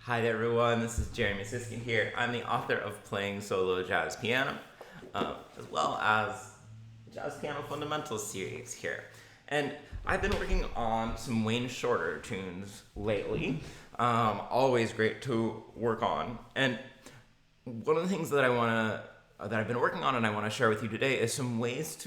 Hi there, everyone. This is Jeremy Siskind here. I'm the author of Playing Solo Jazz Piano, as well as Jazz Piano Fundamentals series here. And I've been working on some Wayne Shorter tunes lately. Always great to work on. And one of the things that I've been working on and I want to share with you today is some ways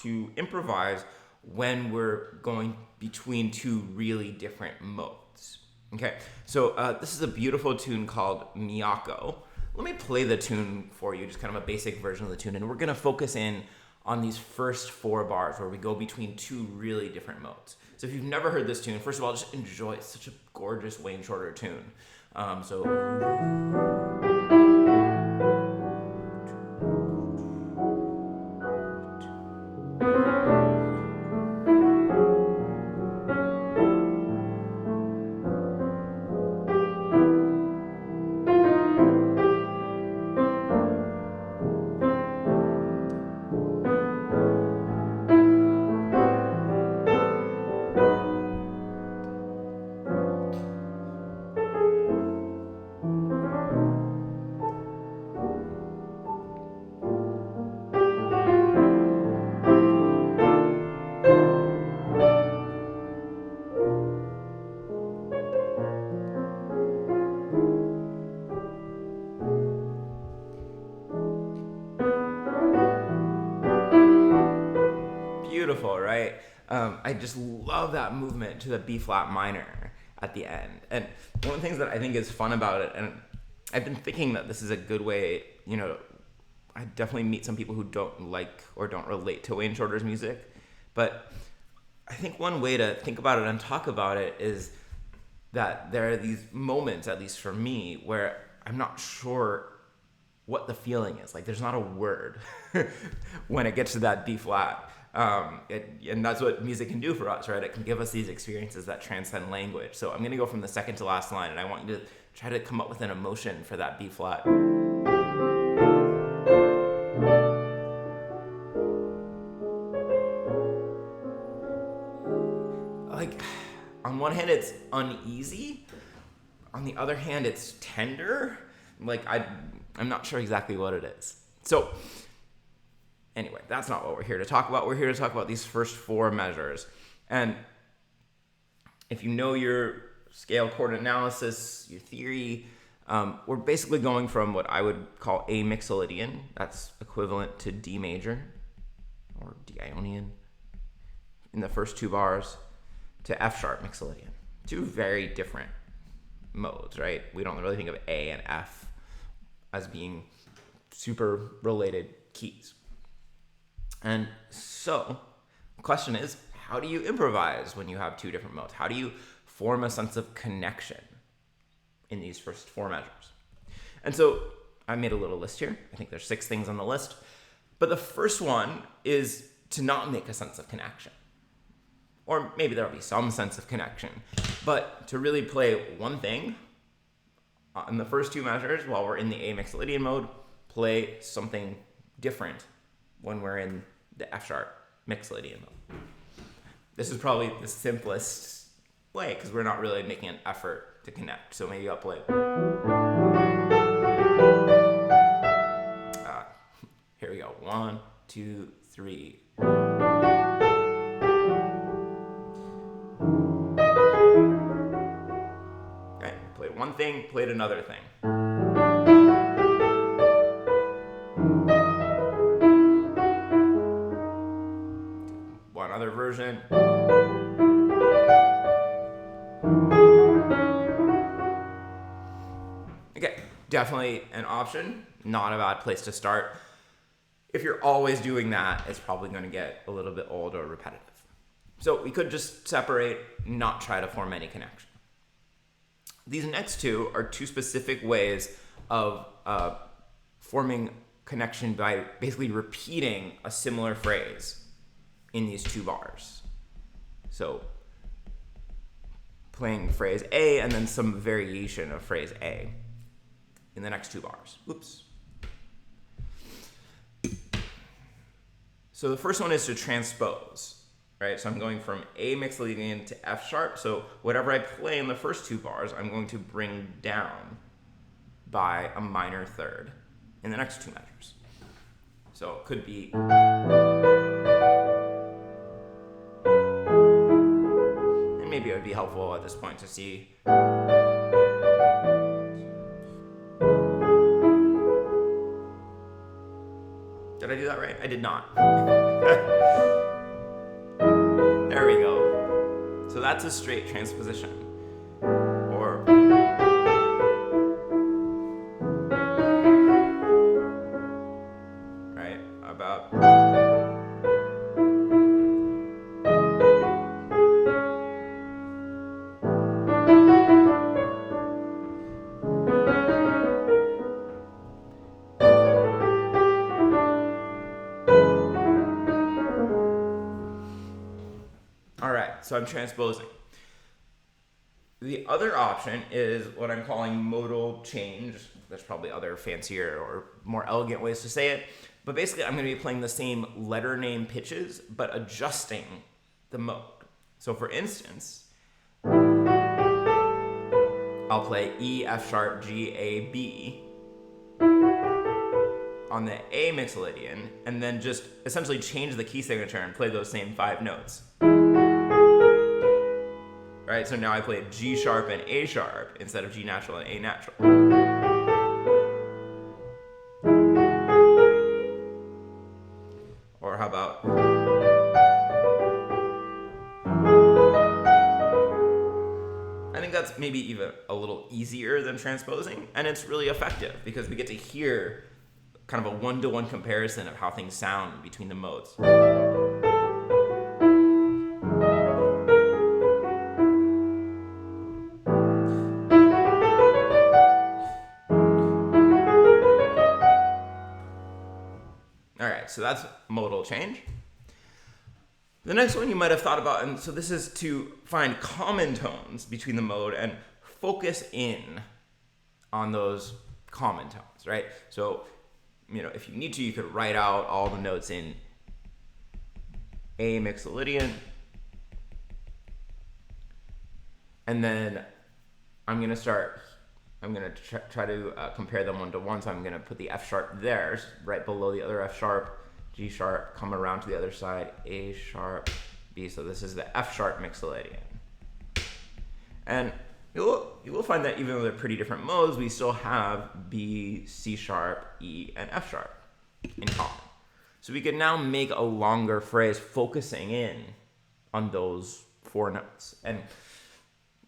to improvise when we're going between two really different modes. Okay, so this is a beautiful tune called Miyako. Let me play the tune for you, just kind of a basic version of the tune, and we're going to focus in on these first 4 bars where we go between two really different modes. So if you've never heard this tune, first of all, just enjoy it. It's such a gorgeous Wayne Shorter tune. Beautiful, right? I just love that movement to the B flat minor at the end. And one of the things that I think is fun about it, and I've been thinking that this is a good way, I definitely meet some people who don't like or don't relate to Wayne Shorter's music, but I think one way to think about it and talk about it is that there are these moments, at least for me, where I'm not sure what the feeling is. Like, there's not a word when it gets to that B flat. And that's what music can do for us, right? It can give us these experiences that transcend language. So I'm going to go from the second to last line, and I want you to try to come up with an emotion for that B flat. Like, on one hand, it's uneasy. On the other hand, it's tender. Like, I'm not sure exactly what it is. So anyway, that's not what we're here to talk about. We're here to talk about these first 4 measures. And if you know your scale chord analysis, your theory, we're basically going from what I would call A mixolydian. That's equivalent to D major or D Ionian in the first 2 bars, to F sharp mixolydian. 2 very different modes, right? We don't really think of A and F as being super related keys. And so the question is, how do you improvise when you have 2 different modes? How do you form a sense of connection in these first 4 measures? And so I made a little list here. I think there's 6 things on the list. But the first one is to not make a sense of connection. Or maybe there'll be some sense of connection. But to really play one thing in the first 2 measures while we're in the A mixolydian mode, play something different when we're in the F sharp mixolydian mode. This is probably the simplest way because we're not really making an effort to connect. So maybe I'll play. Here we go. 1, 2, 3. Okay, played one thing, played another thing. Another version. Okay, definitely an option. Not a bad place to start. If you're always doing that, it's probably going to get a little bit old or repetitive. So we could just separate, not try to form any connection. These next 2 are 2 specific ways of forming connection by basically repeating a similar phrase in these 2 bars. So playing phrase A and then some variation of phrase A in the next 2 bars. Oops. So the first one is to transpose. right? So I'm going from A mixolydian to F sharp. So whatever I play in the first two bars, I'm going to bring down by a minor third in the next two measures. So it could be, and maybe it would be helpful at this point to see. Did I do that right? I did not. There we go. So that's a straight transposition. Or right, about so I'm transposing. The other option is what I'm calling modal change. There's probably other fancier or more elegant ways to say it. But basically, I'm going to be playing the same letter name pitches, but adjusting the mode. So for instance, I'll play E, F sharp, G, A, B on the A mixolydian, and then just essentially change the key signature and play those same 5 notes. Right, so now I play G sharp and A sharp instead of G natural and A natural. Or how about, I think that's maybe even a little easier than transposing, and it's really effective because we get to hear kind of a one-to-one comparison of how things sound between the modes. So that's modal change. The next one you might have thought about, and so this is to find common tones between the mode and focus in on those common tones, right? So, if you need to, you could write out all the notes in A mixolydian, and then I'm going to try to compare them one to one. So I'm going to put the F sharp there, right below the other F sharp, G sharp, come around to the other side, A sharp, B. So this is the F sharp mixolydian. And you will find that even though they're pretty different modes, we still have B, C sharp, E, and F sharp in common. So we can now make a longer phrase focusing in on those 4 notes. And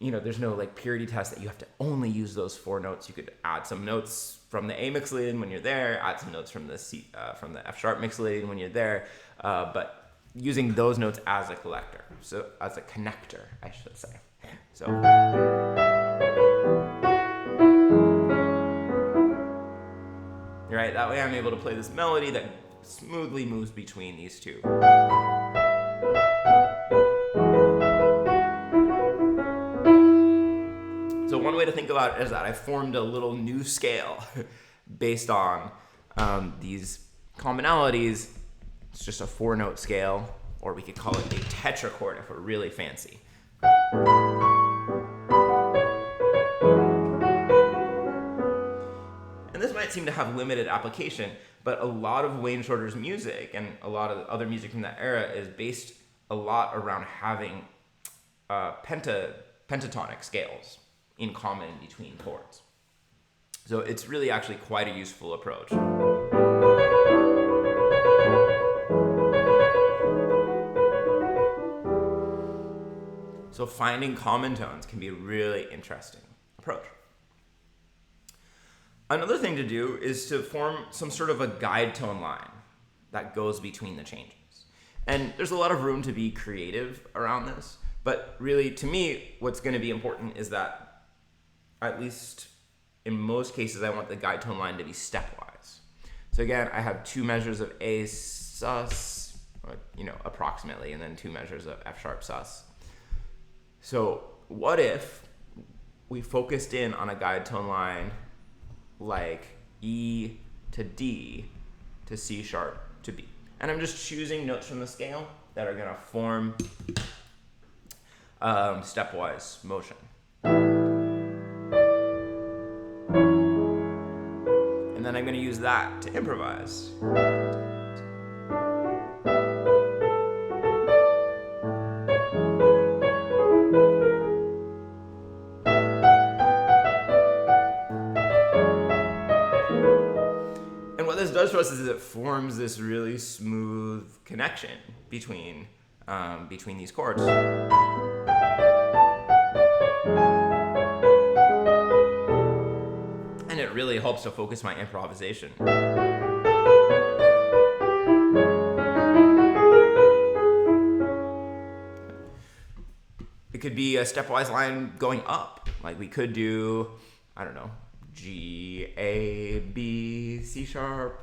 there's no purity test that you have to only use those 4 notes. You could add some notes from the A mixolydian when you're there, add some notes from the from the F sharp mixolydian when you're there, but using those notes as a collector, so as a connector, I should say. So. Right, that way I'm able to play this melody that smoothly moves between these two. So one way to think about it is that I formed a little new scale based on these commonalities. It's just a 4-note scale, or we could call it a tetrachord if we're really fancy. And this might seem to have limited application, but a lot of Wayne Shorter's music and a lot of other music from that era is based a lot around having pentatonic scales in common between chords. So it's really actually quite a useful approach. So finding common tones can be a really interesting approach. Another thing to do is to form some sort of a guide tone line that goes between the changes. And there's a lot of room to be creative around this, but really, to me, what's going to be important is that at least in most cases, I want the guide tone line to be stepwise. So again, I have 2 measures of A sus, approximately, and then 2 measures of F sharp sus. So what if we focused in on a guide tone line like E to D to C sharp to B? And I'm just choosing notes from the scale. that are gonna form stepwise motion. And then I'm gonna use that to improvise. And what this does for us is it forms this really smooth connection between these chords. And it really helps to focus my improvisation. It could be a stepwise line going up. Like we could do, I don't know, G, A, B, C sharp.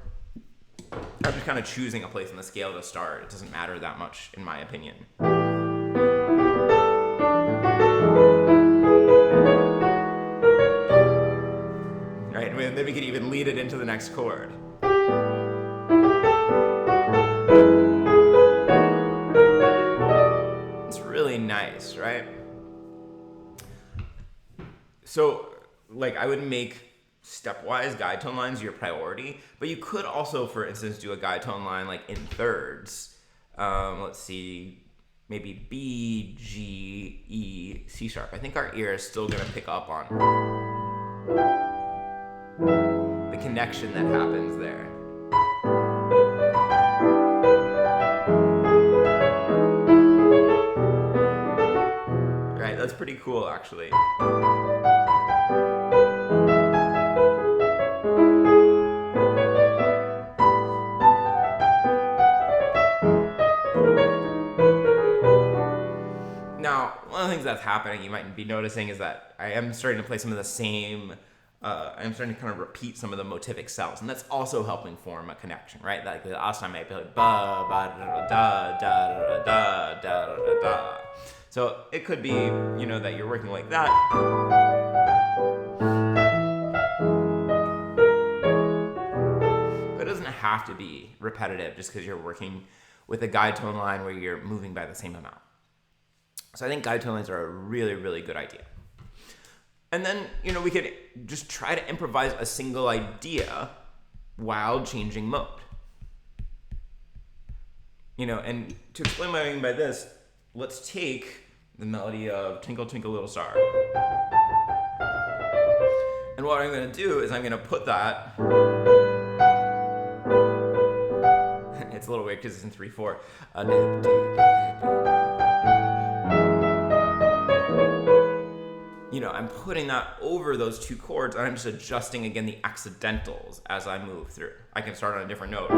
I'm just kind of choosing a place on the scale to start. It doesn't matter that much, in my opinion. Right, and then we could even lead it into the next chord. It's really nice, right? So, like, I would make stepwise guide tone lines your priority, but you could also, for instance, do a guide tone line like in thirds. Let's see, maybe B, G, E, C sharp. I think our ear is still gonna pick up on the connection that happens there. Right, that's pretty cool actually. Now, one of the things that's happening, you might be noticing, is that I am starting to play some of the same, I'm starting to kind of repeat some of the motivic cells, and that's also helping form a connection, right? Like the last time I played ba, ba, da, da, da, da, da, da, da, da. So it could be, you know, that you're working like that. But it doesn't have to be repetitive just because you're working with a guide tone line where you're moving by the same amount. So I think guide tone lines are a really, really good idea. And then, you know, we could just try to improvise a single idea while changing mode. You know, and to explain what I mean by this, let's take the melody of Twinkle Twinkle Little Star. And what I'm going to do is I'm going to put that, it's a little weird because it's in 3/4. You know, I'm putting that over those two chords, and I'm just adjusting again the accidentals as I move through. I can start on a different note.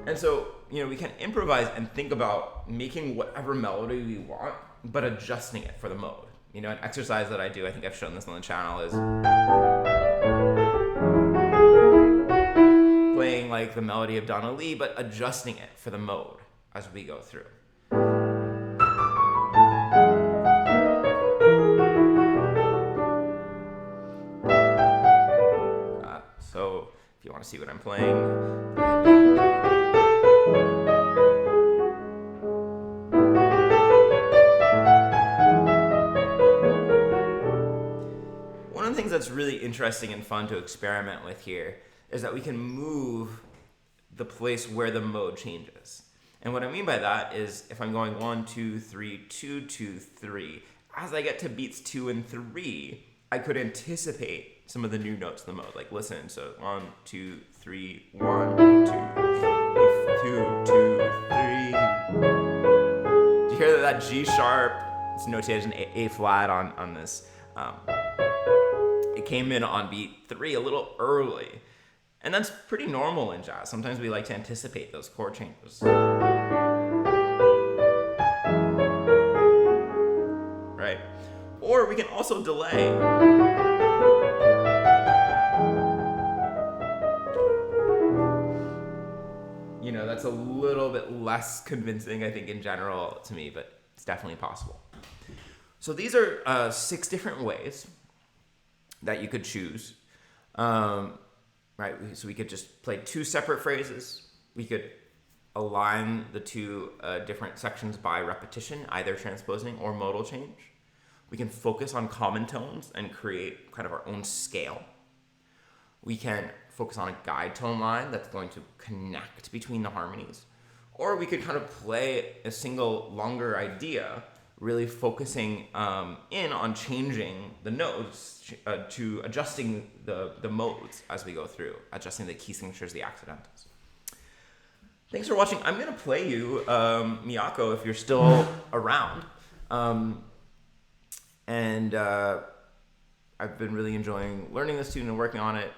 And so, you know, we can improvise and think about making whatever melody we want, but adjusting it for the mode. You know, an exercise that I do, I think I've shown this on the channel, is playing like the melody of Donna Lee, but adjusting it for the mode as we go through. So if you want to see what I'm playing. One of the things that's really interesting and fun to experiment with here is that we can move the place where the mode changes. And what I mean by that is if I'm going 1, 2, 3, 2, 2, 3, as I get to beats 2 and 3, I could anticipate some of the new notes in the mode. Like listen, so 1, 2, 3, 1, 2, 2, 2, 3. Do you hear that G sharp? It's notated as an A flat on this. It came in on beat 3 a little early. And that's pretty normal in jazz. Sometimes we like to anticipate those chord changes. Right? Or we can also delay. You know, that's a little bit less convincing, I think, in general to me, but it's definitely possible. So these are 6 different ways that you could choose. right? So we could just play two separate phrases. We could align the two different sections by repetition, either transposing or modal change. We can focus on common tones and create kind of our own scale. We can focus on a guide tone line that's going to connect between the harmonies. Or we could kind of play a single longer idea, really focusing in on changing the notes to adjusting the modes as we go through, adjusting the key signatures, the accidentals. Thanks for watching. I'm going to play you Miyako if you're still around. And I've been really enjoying learning this tune and working on it.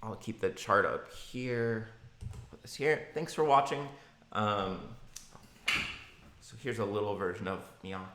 I'll keep the chart up here. Put this here. Thanks for watching. So here's a little version of Miyako.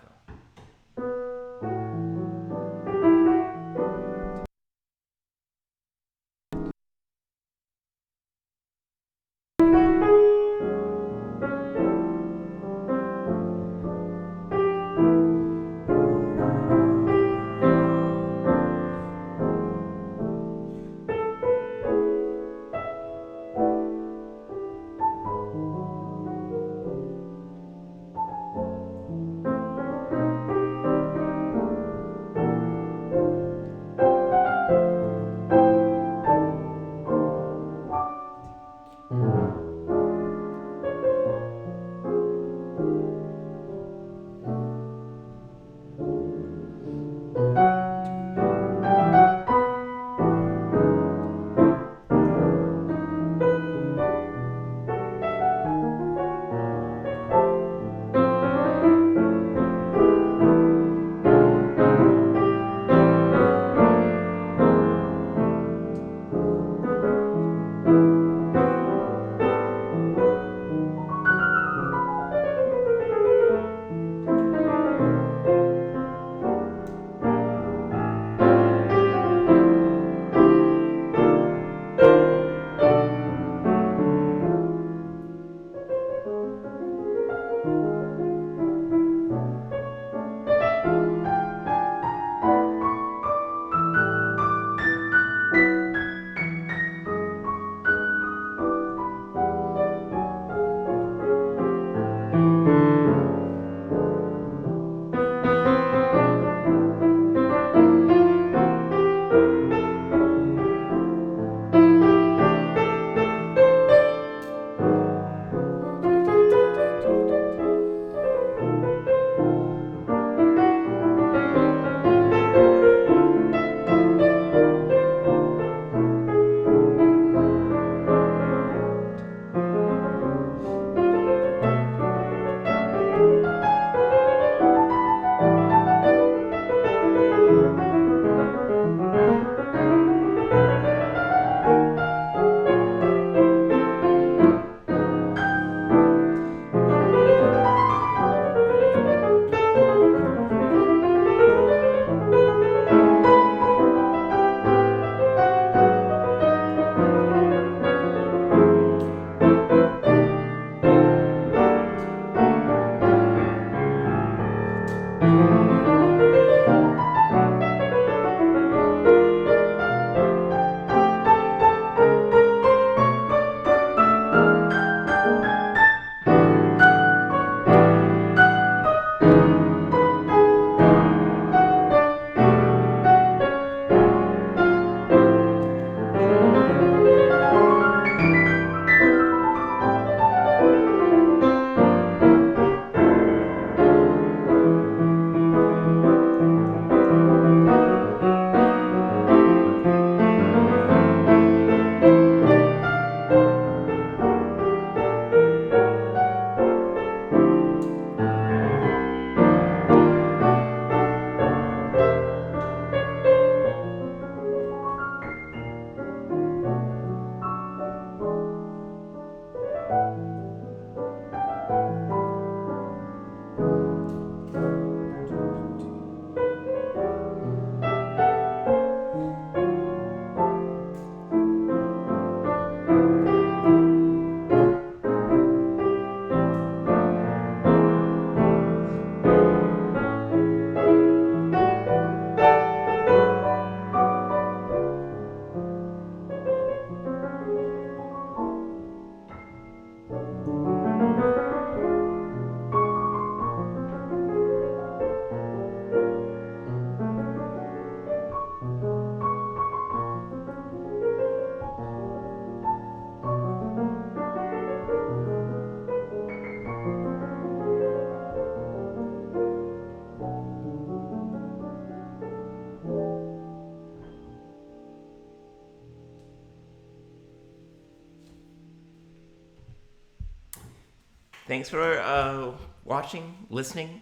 Thanks for watching, listening,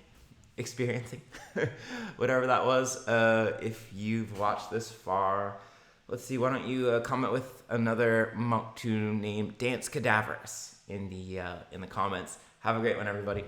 experiencing, whatever that was. If you've watched this far, let's see, why don't you comment with another monk tune named Dance Cadaverous in the comments. Have a great one, everybody.